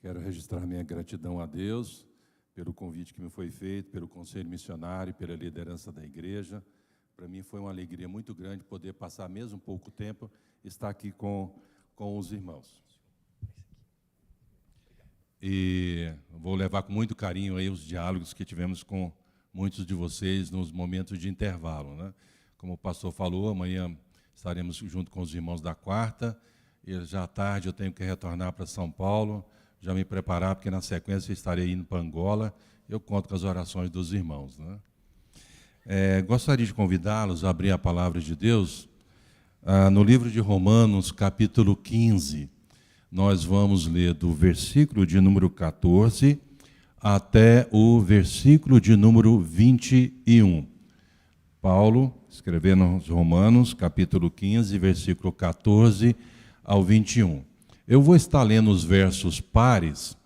Quero registrar minha gratidão a Deus pelo convite que me foi feito, pelo conselho missionário, pela liderança da igreja. Para mim foi uma alegria muito grande poder passar mesmo pouco tempo, estar aqui com os irmãos. E vou levar com muito carinho aí os diálogos que tivemos com muitos de vocês nos momentos de intervalo, né? Como o pastor falou, amanhã estaremos junto com os irmãos da quarta, e já à tarde eu tenho que retornar para São Paulo, já me preparar, porque na sequência eu estarei indo para Angola. Eu conto com as orações dos irmãos, né? Gostaria de convidá-los a abrir a palavra de Deus no livro de Romanos, capítulo 15. Nós vamos ler do versículo de número 14 até o versículo de número 21. Paulo, escrevendo aos Romanos, capítulo 15, versículo 14 ao 21. Eu vou estar lendo os versos pares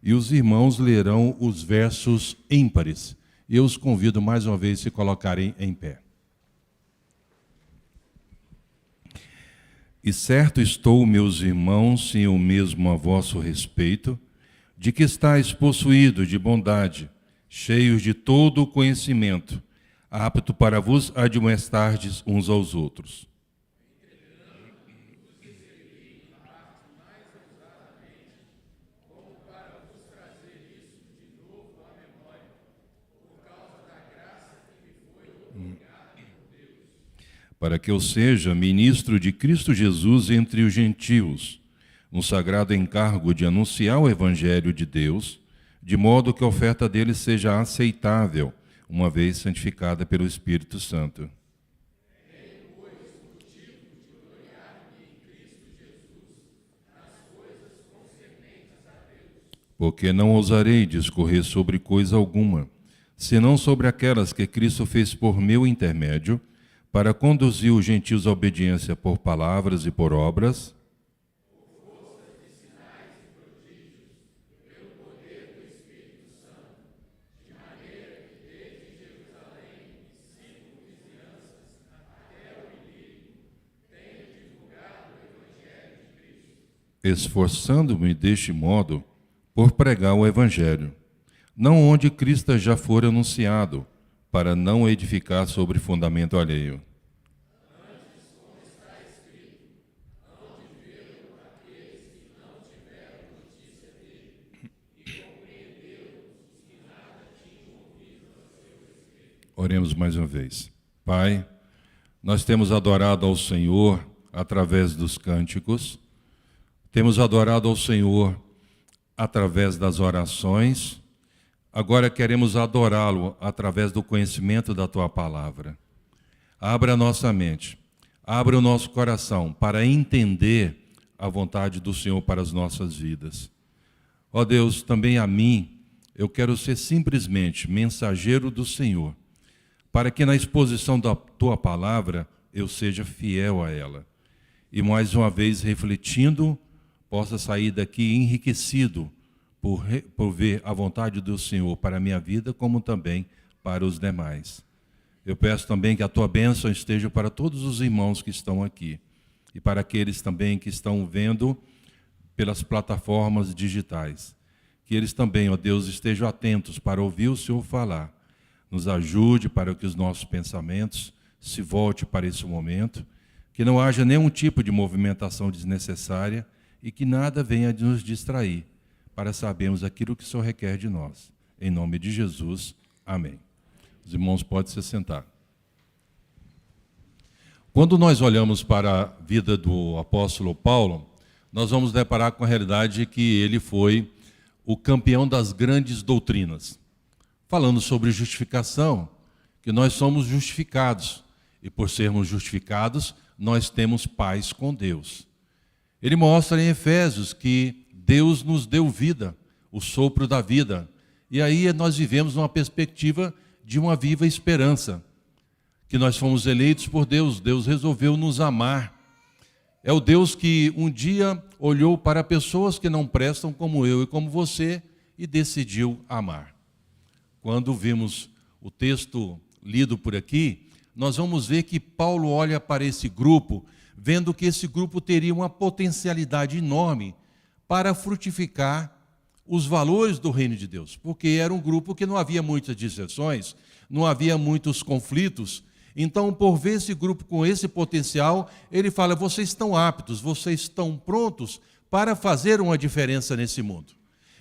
e os irmãos lerão os versos ímpares. Eu os convido mais uma vez a se colocarem em pé. E certo estou, meus irmãos, e o mesmo a vosso respeito, de que estáis possuídos de bondade, cheios de todo o conhecimento, apto para vos admoestardes uns aos outros. Para que eu seja ministro de Cristo Jesus entre os gentios, no sagrado encargo de anunciar o Evangelho de Deus, de modo que a oferta dele seja aceitável, uma vez santificada pelo Espírito Santo. Porque não ousarei discorrer sobre coisa alguma, senão sobre aquelas que Cristo fez por meu intermédio, para conduzir os gentios à obediência por palavras e por obras, esforçando-me deste modo por pregar o Evangelho, não onde Cristo já for anunciado, para não edificar sobre fundamento alheio. Antes, como está escrito, hão de vê-lo aqueles que não tiveram notícia dele, e compreenderam os que nada tinham ouvido a seu respeito. Oremos mais uma vez. Pai, nós temos adorado ao Senhor através dos cânticos, temos adorado ao Senhor através das orações. Agora queremos adorá-lo através do conhecimento da Tua Palavra. Abra a nossa mente, abra o nosso coração para entender a vontade do Senhor para as nossas vidas. Ó Deus, também a mim, eu quero ser simplesmente mensageiro do Senhor, para que na exposição da Tua Palavra eu seja fiel a ela. E mais uma vez, refletindo, possa sair daqui enriquecido, por ver a vontade do Senhor para a minha vida, como também para os demais. Eu peço também que a Tua bênção esteja para todos os irmãos que estão aqui, e para aqueles também que estão vendo pelas plataformas digitais. Que eles também, ó Deus, estejam atentos para ouvir o Senhor falar. Nos ajude para que os nossos pensamentos se voltem para esse momento, que não haja nenhum tipo de movimentação desnecessária e que nada venha de nos distrair, para sabermos aquilo que o Senhor requer de nós. Em nome de Jesus, amém. Os irmãos podem se sentar. Quando nós olhamos para a vida do apóstolo Paulo, nós vamos deparar com a realidade que ele foi o campeão das grandes doutrinas. Falando sobre justificação, que nós somos justificados, e por sermos justificados, nós temos paz com Deus. Ele mostra em Efésios que Deus nos deu vida, o sopro da vida. E aí nós vivemos uma perspectiva de uma viva esperança, que nós fomos eleitos por Deus, Deus resolveu nos amar. É o Deus que um dia olhou para pessoas que não prestam como eu e como você e decidiu amar. Quando vimos o texto lido por aqui, nós vamos ver que Paulo olha para esse grupo, vendo que esse grupo teria uma potencialidade enorme para frutificar os valores do reino de Deus, porque era um grupo que não havia muitas dissensões, não havia muitos conflitos. Então, por ver esse grupo com esse potencial, ele fala: vocês estão aptos, vocês estão prontos para fazer uma diferença nesse mundo.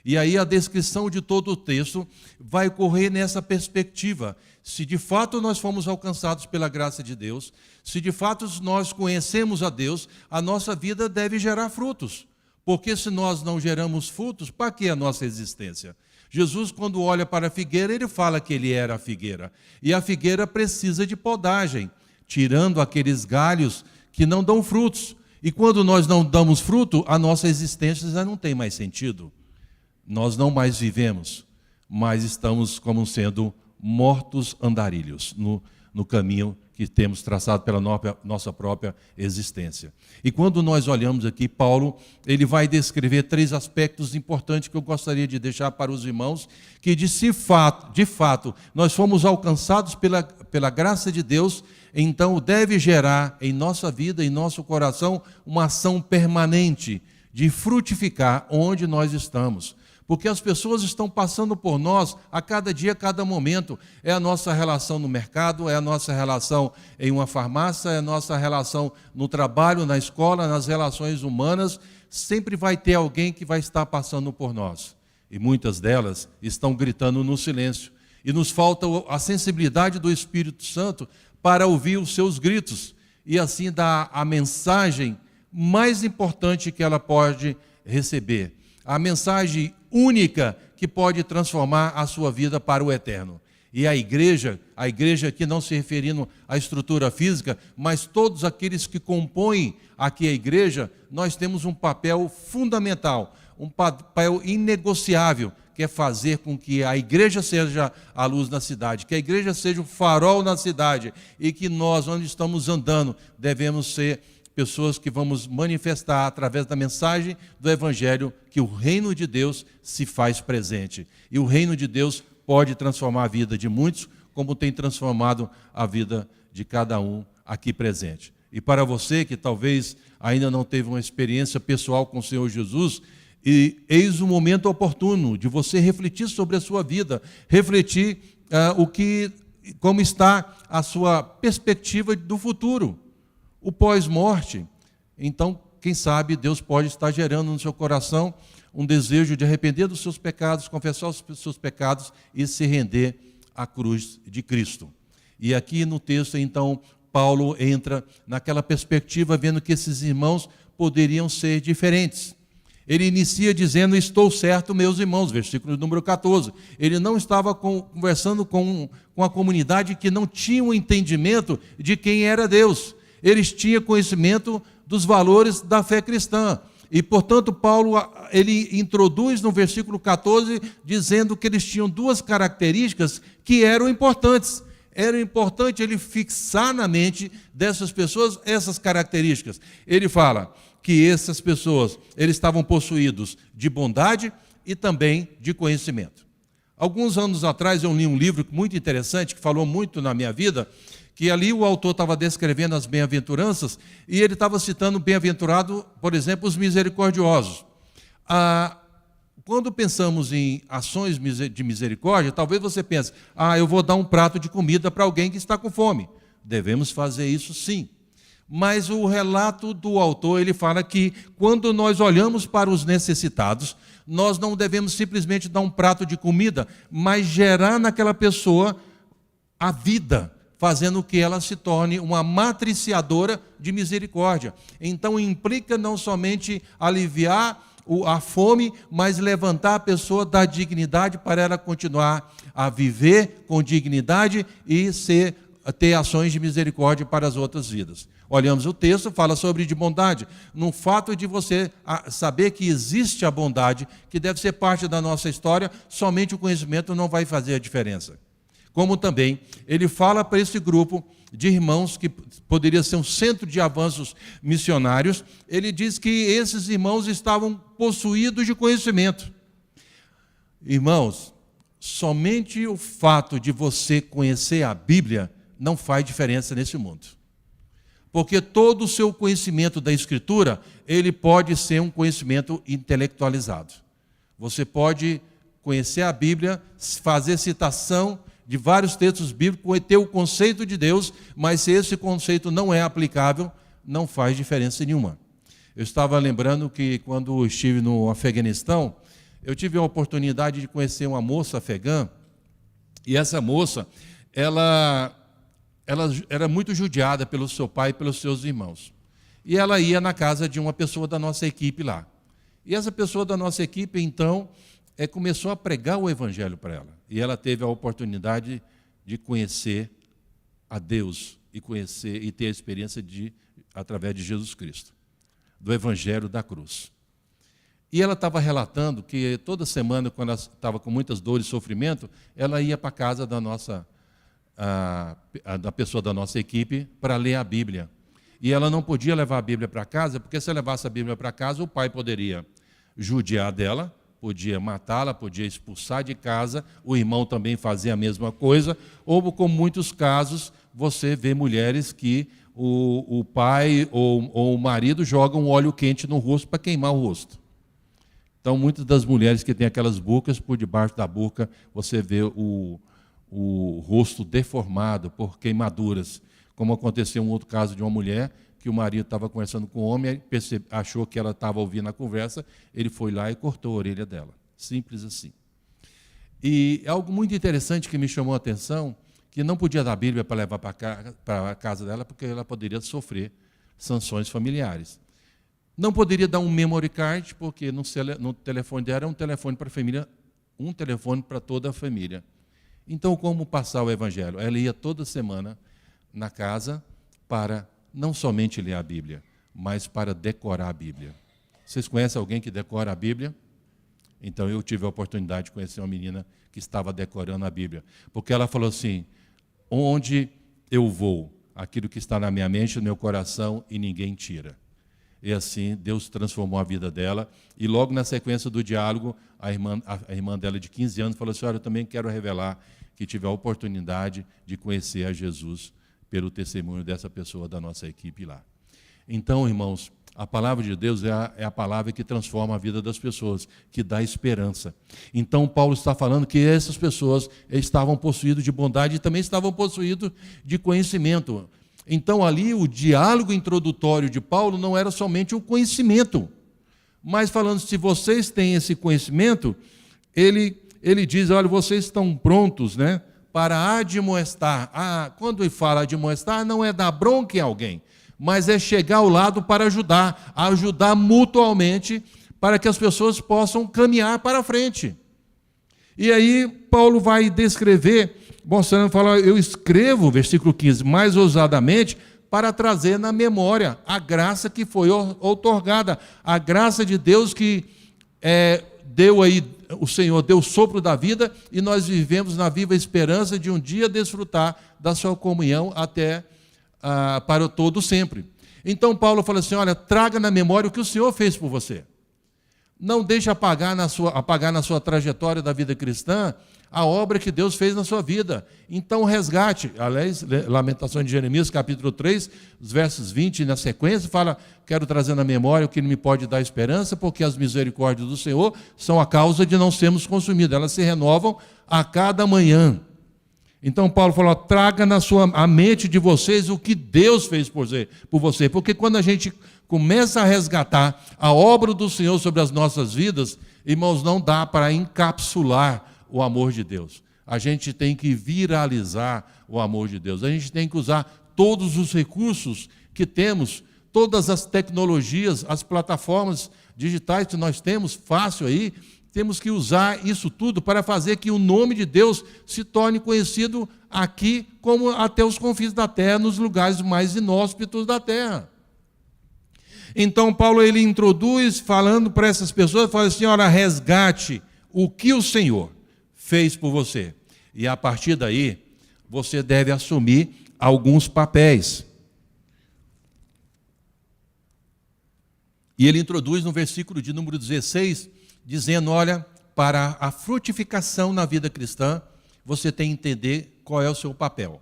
E aí a descrição de todo o texto vai correr nessa perspectiva. Se de fato nós fomos alcançados pela graça de Deus, se de fato nós conhecemos a Deus, a nossa vida deve gerar frutos. Porque se nós não geramos frutos, para que a nossa existência? Jesus, quando olha para a figueira, ele fala que ele era a figueira. E a figueira precisa de podagem, tirando aqueles galhos que não dão frutos. E quando nós não damos fruto, a nossa existência já não tem mais sentido. Nós não mais vivemos, mas estamos como sendo mortos andarilhos no caminho que temos traçado pela nossa própria existência. E quando nós olhamos aqui, Paulo, ele vai descrever 3 aspectos importantes que eu gostaria de deixar para os irmãos, que de fato, nós fomos alcançados pela graça de Deus, então deve gerar em nossa vida, em nosso coração, uma ação permanente de frutificar onde nós estamos. Porque as pessoas estão passando por nós a cada dia, a cada momento. É a nossa relação no mercado, é a nossa relação em uma farmácia, é a nossa relação no trabalho, na escola, nas relações humanas. Sempre vai ter alguém que vai estar passando por nós. E muitas delas estão gritando no silêncio. E nos falta a sensibilidade do Espírito Santo para ouvir os seus gritos. E assim dar a mensagem mais importante que ela pode receber. A mensagem única que pode transformar a sua vida para o eterno. E a igreja aqui não se referindo à estrutura física, mas todos aqueles que compõem aqui a igreja, nós temos um papel fundamental, um papel inegociável, que é fazer com que a igreja seja a luz na cidade, que a igreja seja o farol na cidade, e que nós, onde estamos andando, devemos ser pessoas que vamos manifestar através da mensagem do Evangelho que o reino de Deus se faz presente. E o reino de Deus pode transformar a vida de muitos, como tem transformado a vida de cada um aqui presente. E para você que talvez ainda não teve uma experiência pessoal com o Senhor Jesus, eis o momento oportuno de você refletir sobre a sua vida, refletir como está a sua perspectiva do futuro. O pós-morte. Então, quem sabe, Deus pode estar gerando no seu coração um desejo de arrepender dos seus pecados, confessar os seus pecados e se render à cruz de Cristo. E aqui no texto, então, Paulo entra naquela perspectiva, vendo que esses irmãos poderiam ser diferentes. Ele inicia dizendo: estou certo, meus irmãos, versículo número 14. Ele não estava conversando com a comunidade que não tinha um entendimento de quem era Deus. Eles tinham conhecimento dos valores da fé cristã. E, portanto, Paulo ele introduz no versículo 14, dizendo que eles tinham 2 características que eram importantes. Era importante ele fixar na mente dessas pessoas essas características. Ele fala que essas pessoas eles estavam possuídos de bondade e também de conhecimento. Alguns anos atrás eu li um livro muito interessante, que falou muito na minha vida, que ali o autor estava descrevendo as bem-aventuranças, e ele estava citando bem-aventurado, por exemplo, os misericordiosos. Quando pensamos em ações de misericórdia, talvez você pense: eu vou dar um prato de comida para alguém que está com fome. Devemos fazer isso sim. Mas o relato do autor, ele fala que quando nós olhamos para os necessitados, nós não devemos simplesmente dar um prato de comida, mas gerar naquela pessoa a vida, fazendo que ela se torne uma matriciadora de misericórdia. Então implica não somente aliviar a fome, mas levantar a pessoa da dignidade para ela continuar a viver com dignidade e ter ações de misericórdia para as outras vidas. Olhamos o texto, fala sobre de bondade, no fato de você saber que existe a bondade, que deve ser parte da nossa história, somente o conhecimento não vai fazer a diferença. Como também ele fala para esse grupo de irmãos que poderia ser um centro de avanços missionários, ele diz que esses irmãos estavam possuídos de conhecimento. Irmãos, somente o fato de você conhecer a Bíblia não faz diferença nesse mundo. Porque todo o seu conhecimento da Escritura, ele pode ser um conhecimento intelectualizado. Você pode conhecer a Bíblia, fazer citação de vários textos bíblicos, ter o conceito de Deus, mas se esse conceito não é aplicável, não faz diferença nenhuma. Eu estava lembrando que quando estive no Afeganistão, eu tive a oportunidade de conhecer uma moça afegã, e essa moça, ela era muito judiada pelo seu pai e pelos seus irmãos. E ela ia na casa de uma pessoa da nossa equipe lá. E essa pessoa da nossa equipe, então, começou a pregar o Evangelho para ela. E ela teve a oportunidade de conhecer a Deus e ter a experiência através de Jesus Cristo, do Evangelho da cruz. E ela estava relatando que toda semana, quando ela estava com muitas dores e sofrimento, ela ia para a casa da pessoa da nossa equipe para ler a Bíblia. E ela não podia levar a Bíblia para casa, porque se levasse a Bíblia para casa, o pai poderia judiar dela, podia matá-la, podia expulsar de casa, o irmão também fazia a mesma coisa, ou, como muitos casos, você vê mulheres que o pai ou o marido jogam um óleo quente no rosto para queimar o rosto. Então, muitas das mulheres que têm aquelas burcas, por debaixo da burca, você vê o rosto deformado por queimaduras, como aconteceu um outro caso de uma mulher, que o marido estava conversando com o homem, achou que ela estava ouvindo a conversa, ele foi lá e cortou a orelha dela. Simples assim. E algo muito interessante que me chamou a atenção, que não podia dar a Bíblia para levar para a casa dela, porque ela poderia sofrer sanções familiares. Não poderia dar um memory card, porque no telefone dela era um telefone para a família, um telefone para toda a família. Então, como passar o Evangelho? Ela ia toda semana na casa para não somente ler a Bíblia, mas para decorar a Bíblia. Vocês conhecem alguém que decora a Bíblia? Então, eu tive a oportunidade de conhecer uma menina que estava decorando a Bíblia. Porque ela falou assim, onde eu vou, aquilo que está na minha mente, no meu coração, e ninguém tira. E assim, Deus transformou a vida dela. E logo na sequência do diálogo, a irmã dela de 15 anos falou assim, olha, eu também quero revelar que tive a oportunidade de conhecer a Jesus pelo testemunho dessa pessoa da nossa equipe lá. Então, irmãos, a palavra de Deus é a palavra que transforma a vida das pessoas, que dá esperança. Então, Paulo está falando que essas pessoas estavam possuídas de bondade e também estavam possuídas de conhecimento. Então, ali, o diálogo introdutório de Paulo não era somente o conhecimento, mas falando, se vocês têm esse conhecimento, ele diz, olha, vocês estão prontos, né, para admoestar. Quando ele fala admoestar, não é dar bronca em alguém, mas é chegar ao lado para ajudar mutualmente, para que as pessoas possam caminhar para frente. E aí, Paulo vai descrever, mostrando, fala, eu escrevo, versículo 15, mais ousadamente, para trazer na memória a graça que foi outorgada, a graça de Deus que deu aí, o Senhor deu o sopro da vida, e nós vivemos na viva esperança de um dia desfrutar da sua comunhão até para todo sempre. Então Paulo fala assim, olha, traga na memória o que o Senhor fez por você. Não deixe apagar na sua trajetória da vida cristã a obra que Deus fez na sua vida. Então resgate, aliás, Lamentações de Jeremias, capítulo 3, os versos 20 na sequência, fala, quero trazer na memória o que me pode dar esperança, porque as misericórdias do Senhor são a causa de não sermos consumidos, elas se renovam a cada manhã. Então Paulo falou, traga a mente de vocês o que Deus fez por você, porque quando a gente começa a resgatar a obra do Senhor sobre as nossas vidas, irmãos, não dá para encapsular o amor de Deus. A gente tem que viralizar o amor de Deus. A gente tem que usar todos os recursos que temos, todas as tecnologias, as plataformas digitais que nós temos, fácil aí, temos que usar isso tudo para fazer que o nome de Deus se torne conhecido aqui, como até os confins da terra, nos lugares mais inóspitos da terra. Então, Paulo, ele introduz, falando para essas pessoas, fala assim, olha, resgate o que o Senhor fez por você. E a partir daí, você deve assumir alguns papéis. E ele introduz no versículo de número 16, dizendo, olha, para a frutificação na vida cristã, você tem que entender qual é o seu papel.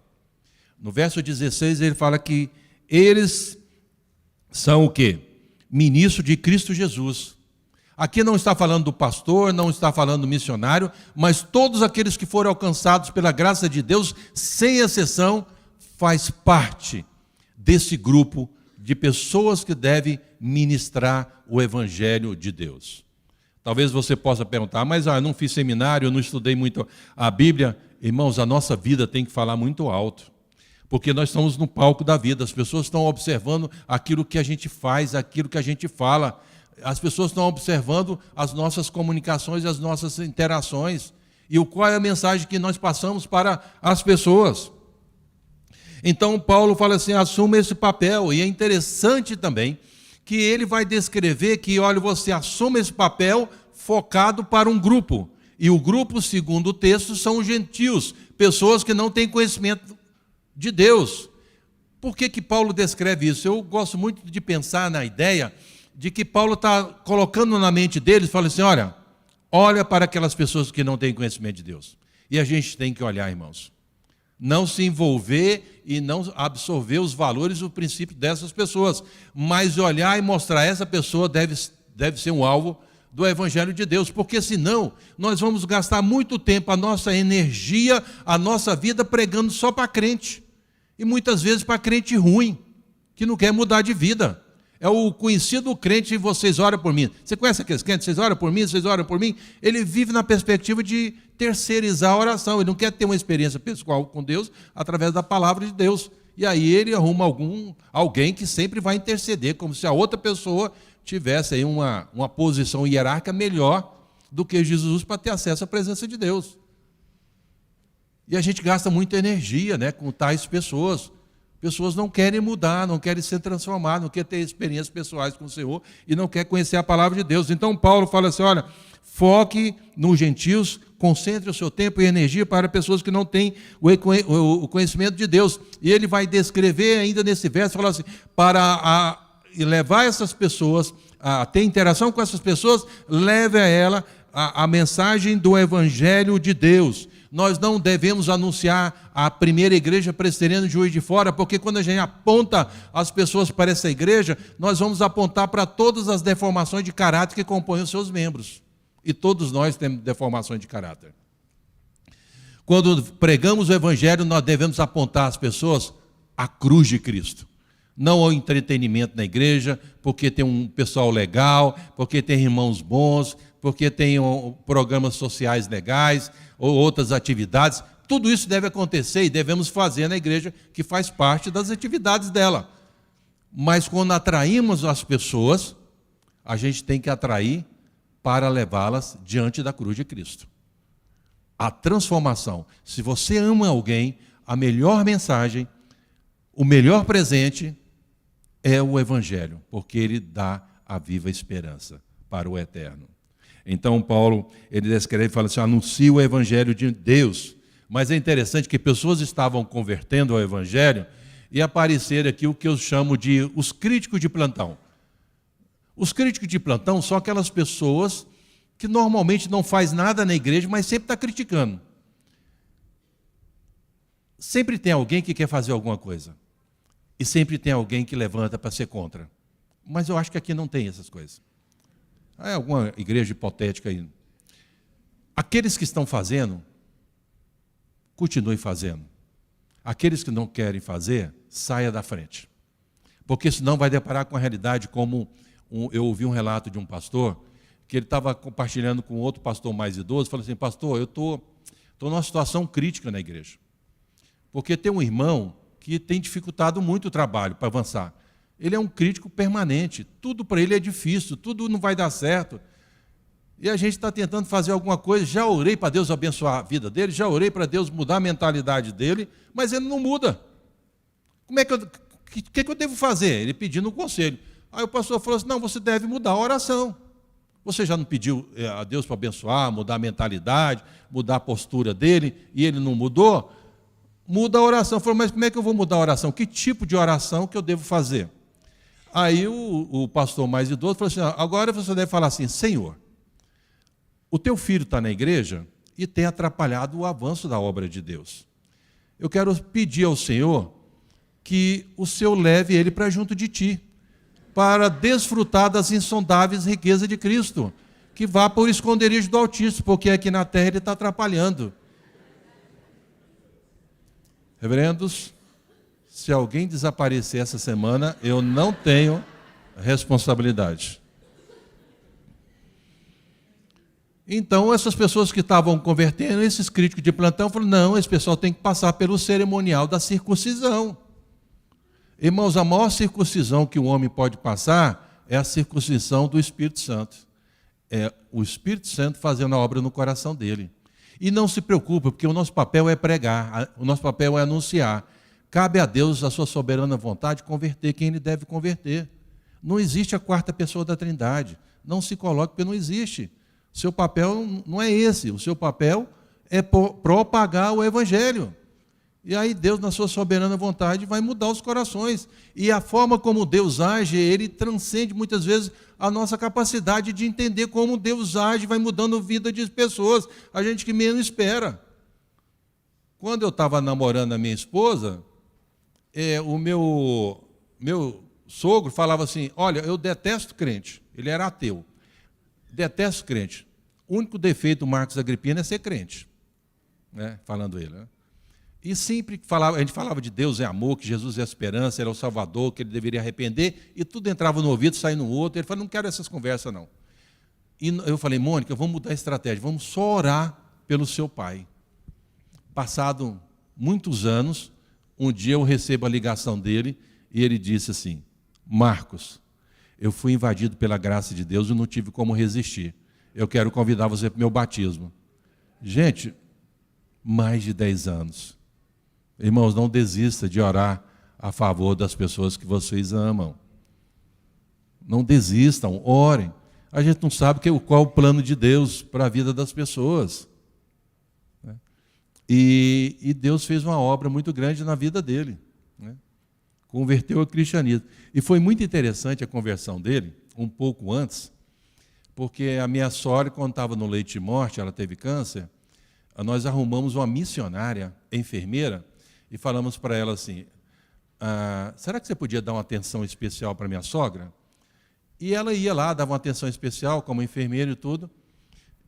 No verso 16, ele fala que eles são o quê? Ministro de Cristo Jesus, Aqui não está falando do pastor, não está falando do missionário, mas todos aqueles que foram alcançados pela graça de Deus, sem exceção, faz parte desse grupo de pessoas que devem ministrar o Evangelho de Deus. Talvez você possa perguntar, mas eu não fiz seminário, eu não estudei muito a Bíblia. Irmãos, a nossa vida tem que falar muito alto, porque nós estamos no palco da vida, as pessoas estão observando aquilo que a gente faz, aquilo que a gente fala, as pessoas estão observando as nossas comunicações, as nossas interações, e qual é a mensagem que nós passamos para as pessoas. Então Paulo fala assim, assuma esse papel, e é interessante também que ele vai descrever que, olha, você assume esse papel focado para um grupo. E o grupo, segundo o texto, são os gentios, pessoas que não têm conhecimento de Deus. Por que Paulo descreve isso? Eu gosto muito de pensar na ideia de que Paulo está colocando na mente deles, fala assim, olha para aquelas pessoas que não têm conhecimento de Deus. E a gente tem que olhar, irmãos. Não se envolver e não absorver os valores e o princípio dessas pessoas, mas olhar e mostrar essa pessoa deve ser um alvo do Evangelho de Deus, porque senão nós vamos gastar muito tempo, a nossa energia, a nossa vida pregando só para crente, e muitas vezes para crente ruim, que não quer mudar de vida. É o conhecido crente, vocês oram por mim. Você conhece aqueles crentes? Vocês oram por mim, vocês oram por mim? Ele vive na perspectiva de terceirizar a oração. Ele não quer ter uma experiência pessoal com Deus através da palavra de Deus. E aí ele arruma alguém que sempre vai interceder, como se a outra pessoa tivesse aí uma posição hierárquica melhor do que Jesus para ter acesso à presença de Deus. E a gente gasta muita energia, com tais pessoas. Pessoas não querem mudar, não querem ser transformadas, não querem ter experiências pessoais com o Senhor e não querem conhecer a palavra de Deus. Então Paulo fala assim, olha, foque nos gentios, concentre o seu tempo e energia para pessoas que não têm o conhecimento de Deus. E ele vai descrever ainda nesse verso, fala assim, para levar essas pessoas, a ter interação com essas pessoas, leve a ela a mensagem do Evangelho de Deus. Nós não devemos anunciar a primeira igreja presbiteriana de Juiz de Fora, porque quando a gente aponta as pessoas para essa igreja, nós vamos apontar para todas as deformações de caráter que compõem os seus membros. E todos nós temos deformações de caráter. Quando pregamos o Evangelho, nós devemos apontar às pessoas a cruz de Cristo. Não ao entretenimento na igreja, porque tem um pessoal legal, porque tem irmãos bons, porque tem programas sociais legais, ou outras atividades. Tudo isso deve acontecer e devemos fazer na igreja, que faz parte das atividades dela. Mas quando atraímos as pessoas, a gente tem que atrair para levá-las diante da cruz de Cristo. A transformação. Se você ama alguém, a melhor mensagem, o melhor presente é o Evangelho, porque ele dá a viva esperança para o eterno. Então Paulo, ele descreve e fala assim, anuncia o Evangelho de Deus. Mas é interessante que pessoas estavam convertendo ao Evangelho e apareceram aqui o que eu chamo de os críticos de plantão. Os críticos de plantão são aquelas pessoas que normalmente não faz nada na igreja, mas sempre está criticando. Sempre tem alguém que quer fazer alguma coisa. E sempre tem alguém que levanta para ser contra. Mas eu acho que aqui não tem essas coisas. É alguma igreja hipotética aí. Aqueles que estão fazendo, continue fazendo. Aqueles que não querem fazer, saia da frente. Porque senão vai deparar com a realidade como eu ouvi um relato de um pastor, que ele estava compartilhando com outro pastor mais idoso, falou assim, pastor, eu estou numa situação crítica na igreja. Porque tem um irmão que tem dificultado muito o trabalho para avançar. Ele é um crítico permanente, tudo para ele é difícil, tudo não vai dar certo. E a gente está tentando fazer alguma coisa, já orei para Deus abençoar a vida dele, já orei para Deus mudar a mentalidade dele, mas ele não muda. O que eu devo fazer? Ele pedindo um conselho. Aí o pastor falou assim, não, você deve mudar a oração. Você já não pediu a Deus para abençoar, mudar a mentalidade, mudar a postura dele, e ele não mudou? Muda a oração. Falou, mas como é que eu vou mudar a oração? Que tipo de oração que eu devo fazer? Aí o pastor mais idoso falou assim, agora você deve falar assim, Senhor, o teu filho está na igreja e tem atrapalhado o avanço da obra de Deus. Eu quero pedir ao Senhor que o Senhor leve ele para junto de ti, para desfrutar das insondáveis riquezas de Cristo. que vá para o esconderijo do Altíssimo, porque aqui na terra ele está atrapalhando. Reverendos, se alguém desaparecer essa semana, eu não tenho responsabilidade. Então, essas pessoas que estavam convertendo, esses críticos de plantão, falaram, não, esse pessoal tem que passar pelo cerimonial da circuncisão. Irmãos, a maior circuncisão que o homem pode passar é a circuncisão do Espírito Santo. É o Espírito Santo fazendo a obra no coração dele. E não se preocupe, porque o nosso papel é pregar, o nosso papel é anunciar. Cabe a Deus, a sua soberana vontade, converter quem ele deve converter. Não existe a quarta pessoa da Trindade. Não se coloque, porque não existe. Seu papel não é esse. O seu papel é propagar o Evangelho. E aí Deus, na sua soberana vontade, vai mudar os corações. E a forma como Deus age, ele transcende muitas vezes a nossa capacidade de entender como Deus age, vai mudando a vida de pessoas, a gente que menos espera. Quando eu estava namorando a minha esposa, o meu sogro falava assim, olha, eu detesto crente. Ele era ateu. Detesto crente. O único defeito do Marcos Agripino é ser crente. Né? Falando ele, né? E sempre a gente falava de Deus é amor, que Jesus é a esperança, era o Salvador, que ele deveria arrepender, e tudo entrava no ouvido, saía no outro. Ele falou, não quero essas conversas, não. E eu falei, Mônica, vamos mudar a estratégia, vamos só orar pelo seu pai. Passado muitos anos, um dia eu recebo a ligação dele, e ele disse assim, Marcos, eu fui invadido pela graça de Deus e não tive como resistir. Eu quero convidar você para o meu batismo. Gente, mais de 10 anos. Irmãos, não desista de orar a favor das pessoas que vocês amam. Não desistam, orem. A gente não sabe qual é o plano de Deus para a vida das pessoas. E Deus fez uma obra muito grande na vida dele. Né? Converteu ao cristianismo. E foi muito interessante a conversão dele, um pouco antes, porque a minha sogra, quando estava no leito de morte, ela teve câncer, nós arrumamos uma missionária, enfermeira, e falamos para ela assim, será que você podia dar uma atenção especial para minha sogra? E ela ia lá, dava uma atenção especial, como enfermeira e tudo.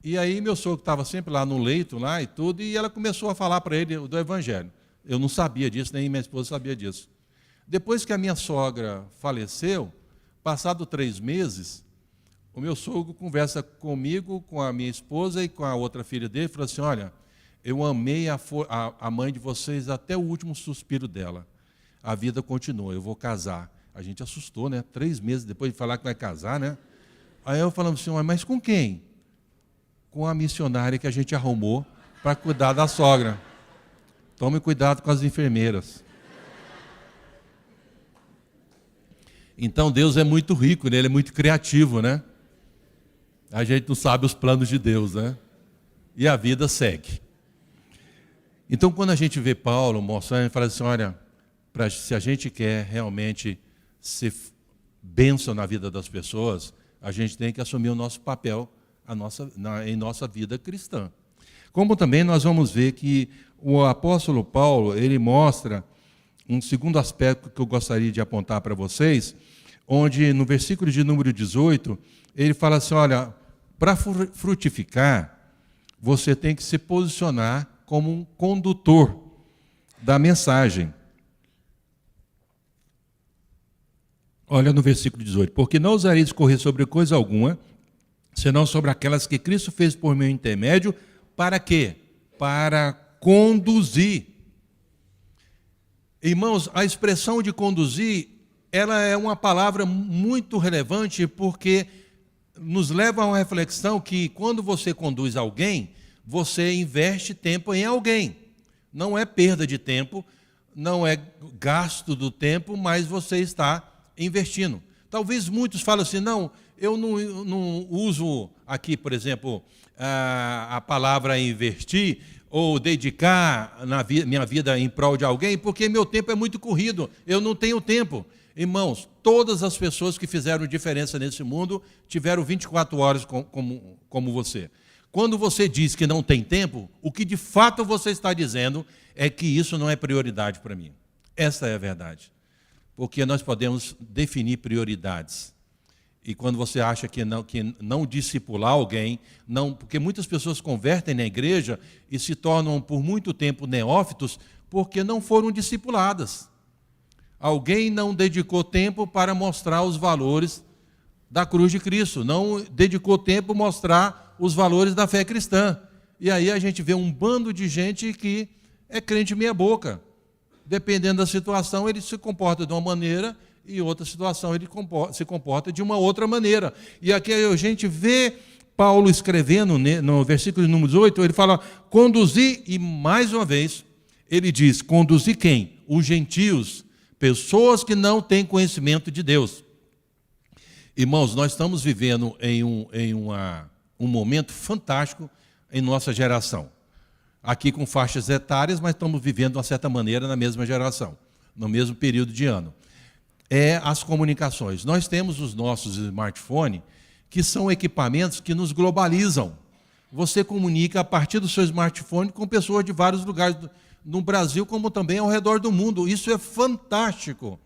E aí meu sogro estava sempre lá no leito, lá e tudo, e ela começou a falar para ele do Evangelho. Eu não sabia disso, nem minha esposa sabia disso. Depois que a minha sogra faleceu, passado 3 meses, o meu sogro conversa comigo, com a minha esposa e com a outra filha dele, e falou assim, olha, eu amei a mãe de vocês até o último suspiro dela. A vida continua, eu vou casar. A gente assustou, né? 3 meses depois de falar que vai casar, né? Aí eu falamos assim, mas com quem? Com a missionária que a gente arrumou para cuidar da sogra. Tome cuidado com as enfermeiras. Então Deus é muito rico, né? Ele é muito criativo, né? A gente não sabe os planos de Deus, né? E a vida segue. Então, quando a gente vê Paulo mostrando, ele fala assim, olha, se a gente quer realmente ser bênção na vida das pessoas, a gente tem que assumir o nosso papel em nossa vida cristã. Como também nós vamos ver que o apóstolo Paulo, ele mostra um segundo aspecto que eu gostaria de apontar para vocês, onde no versículo de número 18, ele fala assim, olha, para frutificar, você tem que se posicionar como um condutor da mensagem. Olha no versículo 18, porque não ousareis discorrer sobre coisa alguma, senão sobre aquelas que Cristo fez por meu intermédio, para quê? Para conduzir. Irmãos, a expressão de conduzir, ela é uma palavra muito relevante, porque nos leva a uma reflexão que quando você conduz alguém, você investe tempo em alguém. Não é perda de tempo, não é gasto do tempo, mas você está investindo. Talvez muitos falem assim, não, eu não uso aqui, por exemplo, a palavra investir ou dedicar minha vida em prol de alguém, porque meu tempo é muito corrido, eu não tenho tempo. Irmãos, todas as pessoas que fizeram diferença nesse mundo tiveram 24 horas como você. Quando você diz que não tem tempo, o que de fato você está dizendo é que isso não é prioridade para mim. Essa é a verdade. Porque nós podemos definir prioridades. E quando você acha que não discipular alguém, porque muitas pessoas convertem na igreja e se tornam por muito tempo neófitos porque não foram discipuladas. Alguém não dedicou tempo para mostrar os valores da cruz de Cristo, não dedicou tempo para mostrar os valores da fé cristã. E aí a gente vê um bando de gente que é crente meia boca. Dependendo da situação, ele se comporta de uma maneira e outra situação ele se comporta de uma outra maneira. E aqui a gente vê Paulo escrevendo no versículo número 8, ele fala, conduzir, e mais uma vez, ele diz, conduzir quem? Os gentios, pessoas que não têm conhecimento de Deus. Irmãos, nós estamos vivendo em um momento fantástico em nossa geração. Aqui com faixas etárias, mas estamos vivendo de uma certa maneira na mesma geração, no mesmo período de ano. É as comunicações. Nós temos os nossos smartphones, que são equipamentos que nos globalizam. Você comunica a partir do seu smartphone com pessoas de vários lugares no Brasil, como também ao redor do mundo. Isso é fantástico,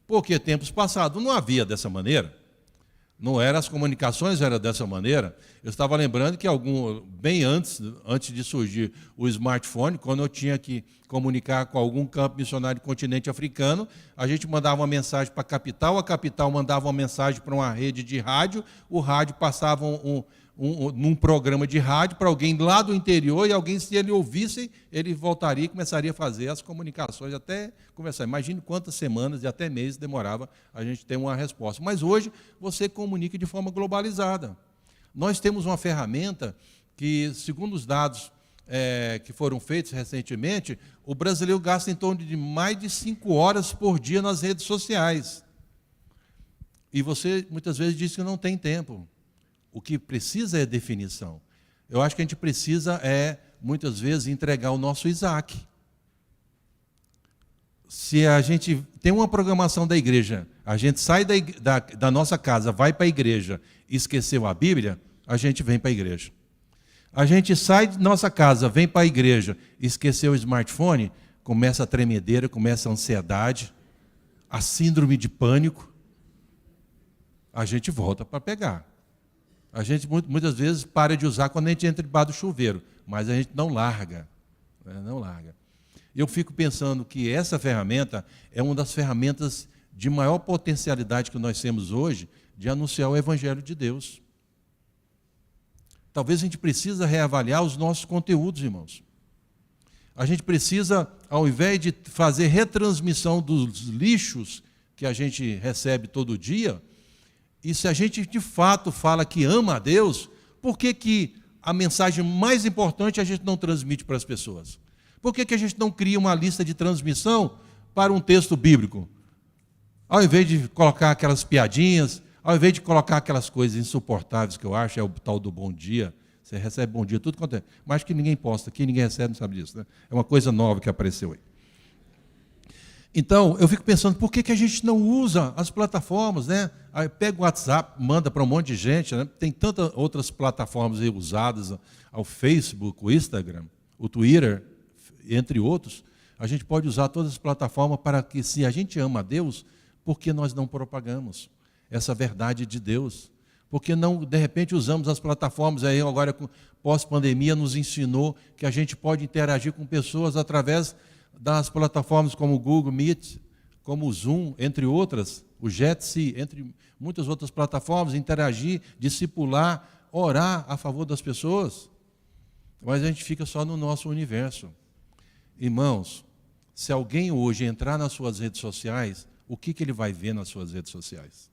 porque tempos passados não havia dessa maneira. Não era, as comunicações eram dessa maneira. Eu estava lembrando que bem antes de surgir o smartphone, quando eu tinha que comunicar com algum campo missionário do continente africano, a gente mandava uma mensagem para a capital mandava uma mensagem para uma rede de rádio, o rádio passava num programa de rádio para alguém lá do interior, e alguém, se ele ouvisse, ele voltaria e começaria a fazer as comunicações até conversar. Imagine quantas semanas e até meses demorava a gente ter uma resposta. Mas hoje você comunica de forma globalizada. Nós temos uma ferramenta que, segundo os dados que foram feitos recentemente, o brasileiro gasta em torno de mais de 5 horas por dia nas redes sociais. E você, muitas vezes, diz que não tem tempo. O que precisa é definição. Eu acho que a gente precisa, muitas vezes, entregar o nosso Isaac. Se a gente tem uma programação da igreja, a gente sai da nossa casa, vai para a igreja e esqueceu a Bíblia, a gente vem para a igreja. A gente sai de nossa casa, vem para a igreja, esqueceu o smartphone, começa a tremedeira, começa a ansiedade, a síndrome de pânico, a gente volta para pegar. A gente muitas vezes para de usar quando a gente entra debaixo do chuveiro, mas a gente não larga. Não larga. Eu fico pensando que essa ferramenta é uma das ferramentas de maior potencialidade que nós temos hoje de anunciar o Evangelho de Deus. Talvez a gente precisa reavaliar os nossos conteúdos, irmãos. A gente precisa, ao invés de fazer retransmissão dos lixos que a gente recebe todo dia, e se a gente de fato fala que ama a Deus, por que a mensagem mais importante a gente não transmite para as pessoas? Por que a gente não cria uma lista de transmissão para um texto bíblico? Ao invés de colocar aquelas piadinhas, ao invés de colocar aquelas coisas insuportáveis que eu acho, é o tal do bom dia, você recebe bom dia, tudo quanto é, mas que ninguém posta aqui, ninguém recebe, não sabe disso, né? É uma coisa nova que apareceu aí. Então, eu fico pensando, por que a gente não usa as plataformas, né? Aí pega o WhatsApp, manda para um monte de gente, né? Tem tantas outras plataformas aí usadas, ao Facebook, o Instagram, o Twitter, entre outros. A gente pode usar todas as plataformas para que, se a gente ama a Deus, por que nós não propagamos essa verdade de Deus? Porque não, de repente, usamos as plataformas, aí agora, pós-pandemia, nos ensinou que a gente pode interagir com pessoas através das plataformas como o Google Meet, como o Zoom, entre outras, o Jitsi, entre muitas outras plataformas, interagir, discipular, orar a favor das pessoas. Mas a gente fica só no nosso universo. Irmãos, se alguém hoje entrar nas suas redes sociais, o que ele vai ver nas suas redes sociais?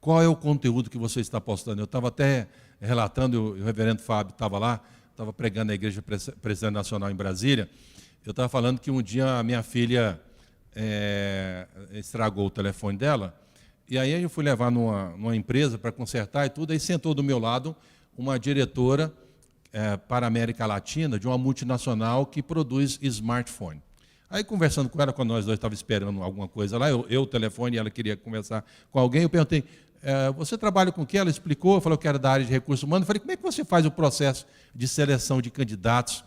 Qual é o conteúdo que você está postando? Eu estava até relatando, o reverendo Fábio estava lá, estava pregando na Igreja Presbiteriana Nacional em Brasília. Eu estava falando que um dia a minha filha estragou o telefone dela, e aí eu fui levar numa empresa para consertar e tudo, aí sentou do meu lado uma diretora para a América Latina de uma multinacional que produz smartphone. Aí, conversando com ela, quando nós dois estávamos esperando alguma coisa lá, eu o telefone, e ela queria conversar com alguém, eu perguntei, você trabalha com o que? Ela explicou, falou que era da área de recursos humanos. Eu falei, como é que você faz o processo de seleção de candidatos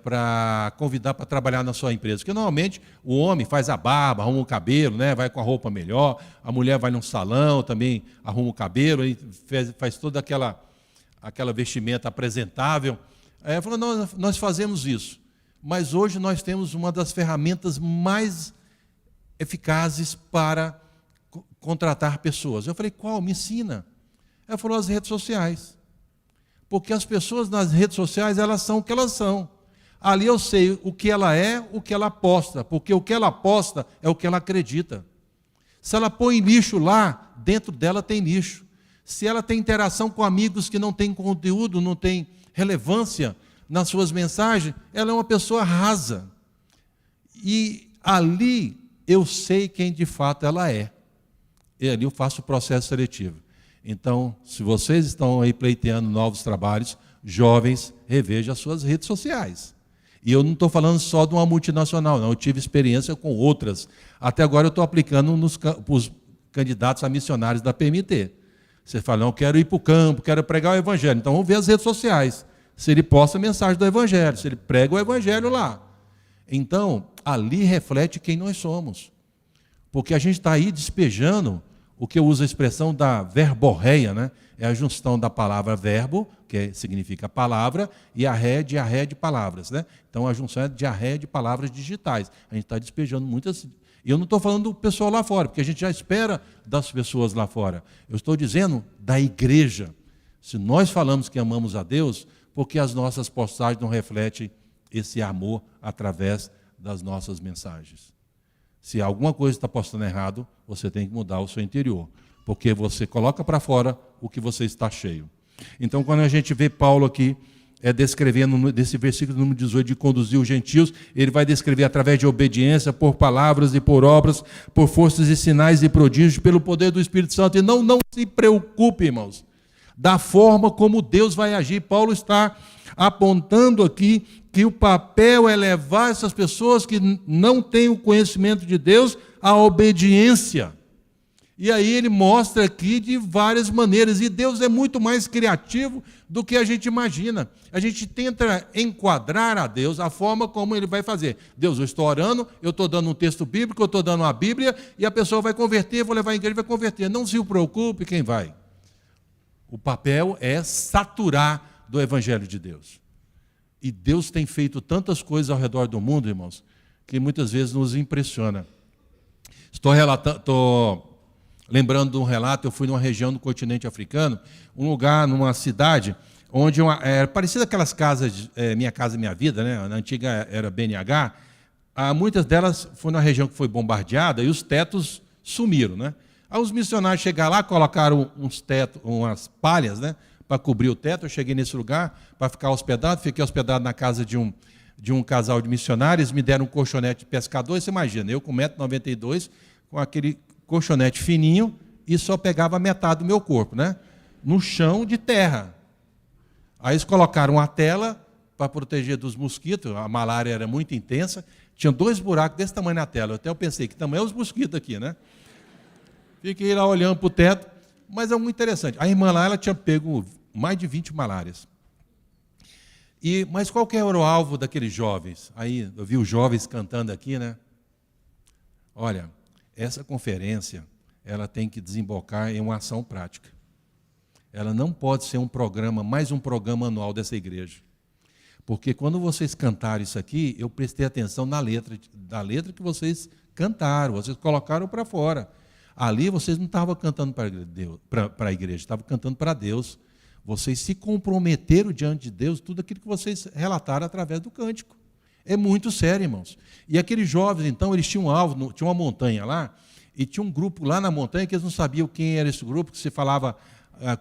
para convidar para trabalhar na sua empresa. Porque normalmente o homem faz a barba, arruma o cabelo, né, vai com a roupa melhor, a mulher vai num salão, também arruma o cabelo, e faz toda aquela vestimenta apresentável. Falou, nós fazemos isso. Mas hoje nós temos uma das ferramentas mais eficazes para contratar pessoas. Eu falei, qual? Me ensina. Ela falou, as redes sociais. Porque as pessoas nas redes sociais, elas são o que elas são. Ali eu sei o que ela é, o que ela posta, porque o que ela posta é o que ela acredita. Se ela põe lixo lá, dentro dela tem lixo. Se ela tem interação com amigos que não têm conteúdo, não têm relevância nas suas mensagens, ela é uma pessoa rasa. E ali eu sei quem de fato ela é. E ali eu faço o processo seletivo. Então, se vocês estão aí pleiteando novos trabalhos, jovens, revejam as suas redes sociais. E eu não estou falando só de uma multinacional, não. Eu tive experiência com outras. Até agora eu estou aplicando para os candidatos a missionários da PMT. Você fala, não, eu quero ir para o campo, quero pregar o evangelho. Então, vamos ver as redes sociais. Se ele posta a mensagem do evangelho, se ele prega o evangelho lá. Então, ali reflete quem nós somos. Porque a gente está aí despejando o que eu uso a expressão da verborreia, né? É a junção da palavra verbo, que significa palavra, e arré de palavras, né? Então, a junção é de arré de palavras digitais. A gente está despejando muitas. E eu não estou falando do pessoal lá fora, porque a gente já espera das pessoas lá fora. Eu estou dizendo da igreja. Se nós falamos que amamos a Deus, porque as nossas postagens não refletem esse amor através das nossas mensagens. Se alguma coisa está postando errado, você tem que mudar o seu interior, porque você coloca para fora o que você está cheio. Então, quando a gente vê Paulo aqui, descrevendo desse versículo número 18, de conduzir os gentios, ele vai descrever através de obediência, por palavras e por obras, por forças e sinais e prodígios, pelo poder do Espírito Santo. E não se preocupe, irmãos, da forma como Deus vai agir. Paulo está apontando aqui que o papel é levar essas pessoas que não têm o conhecimento de Deus à obediência. E aí ele mostra aqui de várias maneiras. E Deus é muito mais criativo do que a gente imagina. A gente tenta enquadrar a Deus a forma como ele vai fazer. Deus, eu estou orando, eu estou dando um texto bíblico, eu estou dando uma Bíblia, e a pessoa vai converter, vou levar a igreja e vai converter. Não se preocupe quem vai. O papel é saturar do Evangelho de Deus. E Deus tem feito tantas coisas ao redor do mundo, irmãos, que muitas vezes nos impressiona. Estou lembrando de um relato, eu fui numa região do continente africano, um lugar, numa cidade, onde parecida aquelas casas, Minha Casa Minha Vida, né? Na antiga era BNH, muitas delas foram na região que foi bombardeada e os tetos sumiram, né? Aí os missionários chegaram lá, colocaram umas palhas, né, para cobrir o teto. Eu cheguei nesse lugar para ficar hospedado, fiquei hospedado na casa de um casal de missionários, me deram um colchonete de pescador. E você imagina, eu com 1,92 m, com aquele colchonete fininho, e só pegava metade do meu corpo, né, no chão de terra. Aí eles colocaram uma tela para proteger dos mosquitos, a malária era muito intensa, tinha 2 buracos desse tamanho na tela. Até eu pensei, que tamanho é os mosquitos aqui, né? Fiquei lá olhando para o teto, mas é muito interessante. A irmã lá, ela tinha pego mais de 20 malárias. Mas qual que era o alvo daqueles jovens? Aí eu vi os jovens cantando aqui, né? Olha, essa conferência, ela tem que desembocar em uma ação prática. Ela não pode ser mais um programa anual dessa igreja. Porque quando vocês cantaram isso aqui, eu prestei atenção na letra que vocês cantaram, vocês colocaram para fora. Ali vocês não estavam cantando para a igreja, estavam cantando para Deus. Vocês se comprometeram diante de Deus, tudo aquilo que vocês relataram através do cântico. É muito sério, irmãos. E aqueles jovens, então, eles tinham um alvo, tinha uma montanha lá, e tinha um grupo lá na montanha que eles não sabiam quem era esse grupo, que se falava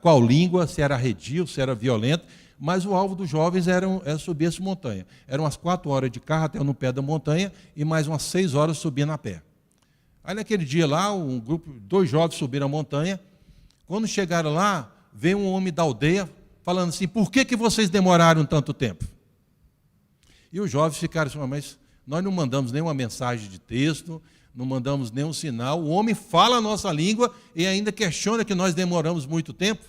qual língua, se era arredio, se era violento, mas o alvo dos jovens era subir essa montanha. Eram umas 4 horas de carro até no pé da montanha, e mais umas 6 horas subindo a pé. Aí naquele dia lá, 2 jovens subiram a montanha. Quando chegaram lá, veio um homem da aldeia falando assim, por que vocês demoraram tanto tempo? E os jovens ficaram assim, mas nós não mandamos nenhuma mensagem de texto, não mandamos nenhum sinal, o homem fala a nossa língua e ainda questiona que nós demoramos muito tempo.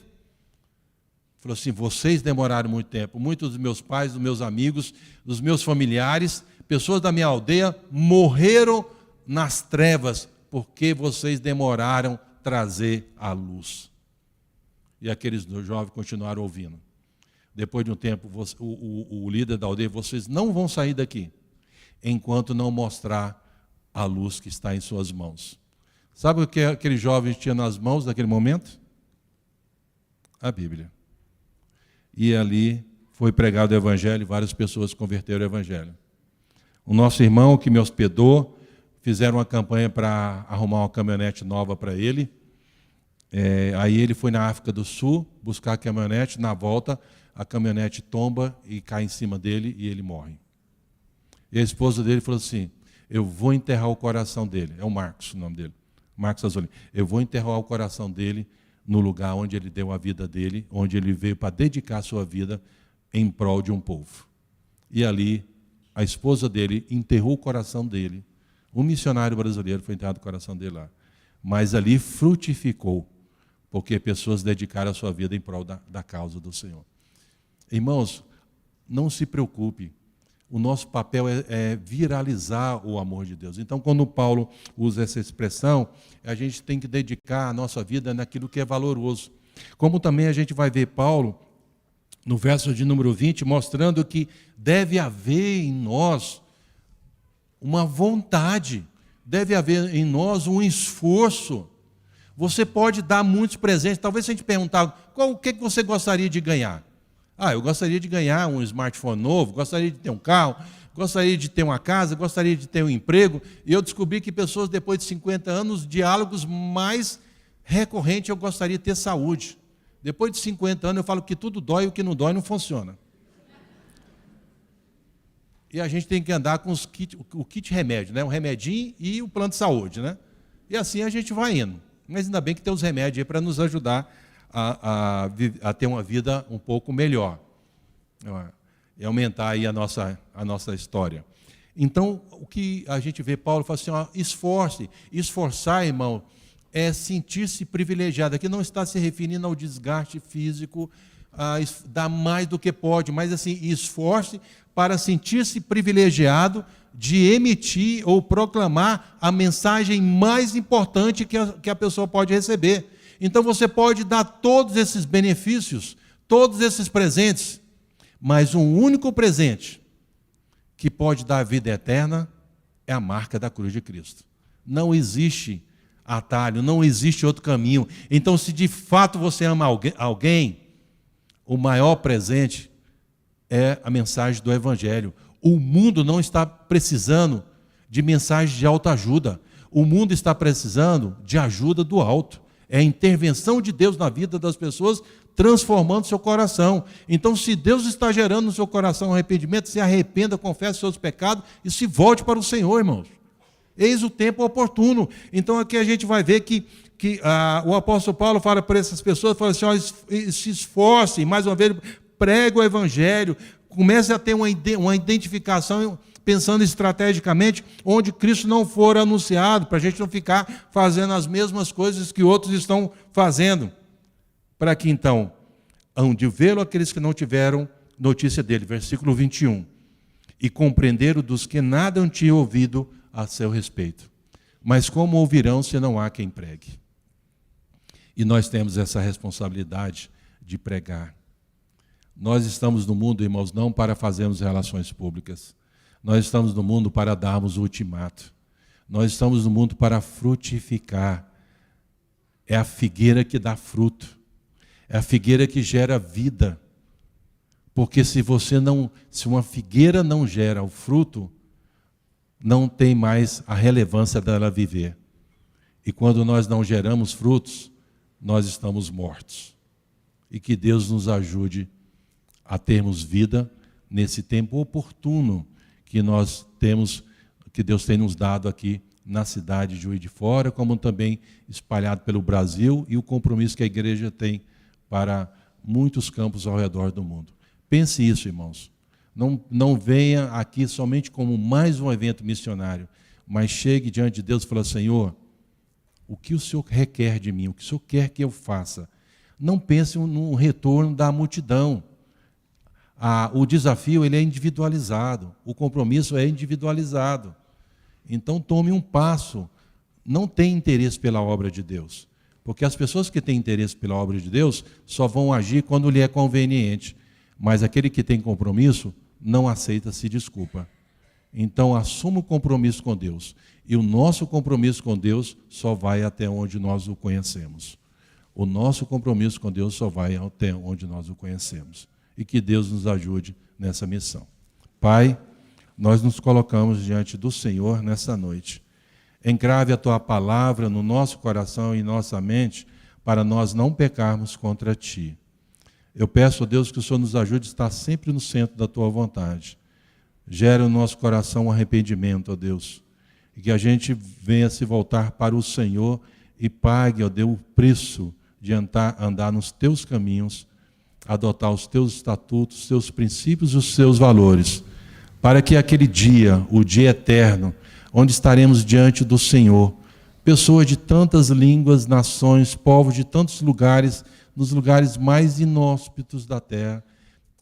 Falou assim: vocês demoraram muito tempo. Muitos dos meus pais, dos meus amigos, dos meus familiares, pessoas da minha aldeia, morreram nas trevas, porque vocês demoraram trazer a luz. E aqueles jovens continuaram ouvindo. Depois de um tempo, o líder da aldeia: vocês não vão sair daqui enquanto não mostrar a luz que está em suas mãos. Sabe o que aquele jovem tinha nas mãos naquele momento? A Bíblia. E ali foi pregado o Evangelho e várias pessoas converteram o Evangelho. O nosso irmão que me hospedou, fizeram uma campanha para arrumar uma caminhonete nova para ele. Aí ele foi na África do Sul buscar a caminhonete, na volta a caminhonete tomba e cai em cima dele e ele morre. E a esposa dele falou assim: eu vou enterrar o coração dele. É o Marcos o nome dele, Marcos Azzolini. Eu vou enterrar o coração dele no lugar onde ele deu a vida dele, onde ele veio para dedicar a sua vida em prol de um povo. E ali a esposa dele enterrou o coração dele. Um missionário brasileiro foi enterrado o coração dele lá. Mas ali frutificou, porque pessoas dedicaram a sua vida em prol da causa do Senhor. Irmãos, não se preocupe. O nosso papel é viralizar o amor de Deus. Então, quando Paulo usa essa expressão, a gente tem que dedicar a nossa vida naquilo que é valoroso. Como também a gente vai ver Paulo, no verso de número 20, mostrando que deve haver em nós uma vontade, deve haver em nós um esforço. Você pode dar muitos presentes. Talvez se a gente perguntar, o que você gostaria de ganhar? Eu gostaria de ganhar um smartphone novo, gostaria de ter um carro, gostaria de ter uma casa, gostaria de ter um emprego. E eu descobri que pessoas, depois de 50 anos, diálogos mais recorrentes, eu gostaria de ter saúde. Depois de 50 anos, eu falo que tudo dói e o que não dói não funciona. E a gente tem que andar com o kit remédio, né? Um remedinho e o plano de saúde, né? E assim a gente vai indo. Mas ainda bem que tem os remédios aí para nos ajudar a ter uma vida um pouco melhor. E aumentar aí a nossa história. Então, o que a gente vê, Paulo fala assim: esforce. Esforçar, irmão, é sentir-se privilegiado. Aqui não está se referindo ao desgaste físico, a dar mais do que pode, mas assim, esforce para sentir-se privilegiado de emitir ou proclamar a mensagem mais importante que a pessoa pode receber. Então você pode dar todos esses benefícios, todos esses presentes, mas um único presente que pode dar a vida eterna é a marca da cruz de Cristo. Não existe atalho, não existe outro caminho. Então, se de fato você ama alguém, o maior presente é a mensagem do Evangelho. O mundo não está precisando de mensagem de autoajuda. O mundo está precisando de ajuda do alto. É a intervenção de Deus na vida das pessoas, transformando seu coração. Então, se Deus está gerando no seu coração arrependimento, se arrependa, confesse seus pecados e se volte para o Senhor, irmãos. Eis o tempo oportuno. Então, aqui a gente vai ver que o apóstolo Paulo fala para essas pessoas, fala assim: se esforcem, mais uma vez, pregue o Evangelho, comece a ter uma identificação, pensando estrategicamente, onde Cristo não for anunciado, para a gente não ficar fazendo as mesmas coisas que outros estão fazendo. Para que então, hão de vê-lo aqueles que não tiveram notícia dele, versículo 21, e compreenderam dos que nada tinham ouvido a seu respeito. Mas como ouvirão se não há quem pregue? E nós temos essa responsabilidade de pregar. Nós estamos no mundo, irmãos, não para fazermos relações públicas. Nós estamos no mundo para darmos o ultimato. Nós estamos no mundo para frutificar. É a figueira que dá fruto. É a figueira que gera vida. Porque se uma figueira não gera o fruto, não tem mais a relevância dela viver. E quando nós não geramos frutos, nós estamos mortos. E que Deus nos ajude a termos vida nesse tempo oportuno que nós temos, que Deus tem nos dado aqui na cidade de Juiz de Fora, como também espalhado pelo Brasil, e o compromisso que a igreja tem para muitos campos ao redor do mundo. Pense isso, irmãos. Não venha aqui somente como mais um evento missionário, mas chegue diante de Deus e fale: Senhor, o que o Senhor requer de mim? O que o Senhor quer que eu faça? Não pense no retorno da multidão. O desafio ele é individualizado, o compromisso é individualizado. Então tome um passo, não tenha interesse pela obra de Deus, porque as pessoas que têm interesse pela obra de Deus só vão agir quando lhe é conveniente, mas aquele que tem compromisso não aceita-se desculpa. Então assuma o compromisso com Deus, e o nosso compromisso com Deus só vai até onde nós o conhecemos. O nosso compromisso com Deus só vai até onde nós o conhecemos. E que Deus nos ajude nessa missão. Pai, nós nos colocamos diante do Senhor nessa noite. Encrave a Tua palavra no nosso coração e em nossa mente, para nós não pecarmos contra Ti. Eu peço a Deus que o Senhor nos ajude a estar sempre no centro da Tua vontade. Gere no nosso coração um arrependimento, ó Deus, e que a gente venha se voltar para o Senhor e pague, ó Deus, o preço de andar nos Teus caminhos, adotar os Teus estatutos, os Teus princípios e os Teus valores, para que aquele dia, o dia eterno, onde estaremos diante do Senhor, pessoas de tantas línguas, nações, povos de tantos lugares, nos lugares mais inóspitos da terra,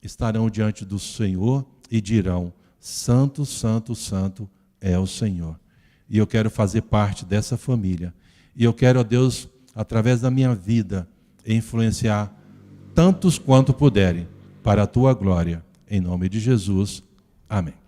estarão diante do Senhor e dirão: Santo, Santo, Santo é o Senhor. E eu quero fazer parte dessa família. E eu quero, ó Deus, através da minha vida, influenciar tantos quanto puderem, para a Tua glória. Em nome de Jesus. Amém.